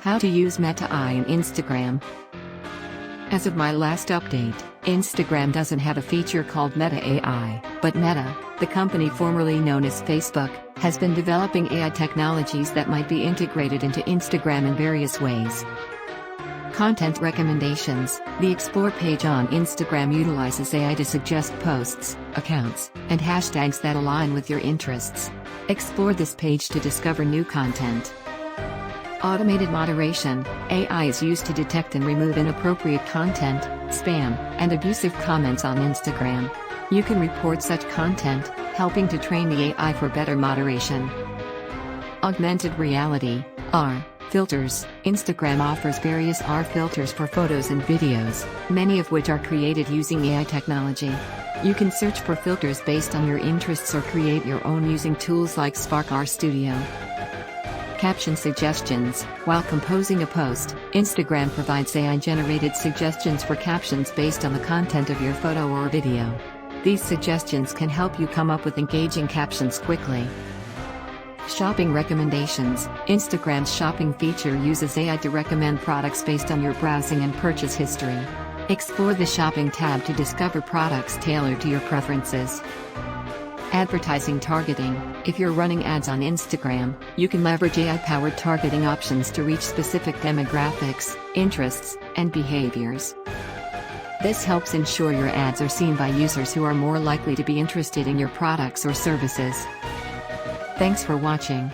How to use Meta AI in Instagram. As of my last update, Instagram doesn't have a feature called Meta AI, but Meta, the company formerly known as Facebook, has been developing AI technologies that might be integrated into Instagram in various ways. Content recommendations. The Explore page on Instagram utilizes AI to suggest posts, accounts, and hashtags that align with your interests. Explore this page to discover new content. Automated moderation. AI is used to detect and remove inappropriate content, spam, and abusive comments on Instagram. You can report such content, helping to train the AI for better moderation. Augmented reality, AR. Filters. Instagram offers various AR filters for photos and videos, many of which are created using AI technology. You can search for filters based on your interests or create your own using tools like Spark R Studio. Caption suggestions. While composing a post, Instagram provides AI-generated suggestions for captions based on the content of your photo or video. These suggestions can help you come up with engaging captions quickly. Shopping recommendations. Instagram's shopping feature uses AI to recommend products based on your browsing and purchase history. Explore the shopping tab to discover products tailored to your preferences. Advertising targeting. If you're running ads on Instagram, you can leverage AI-powered targeting options to reach specific demographics, interests, and behaviors. This helps ensure your ads are seen by users who are more likely to be interested in your products or services. Thanks for watching.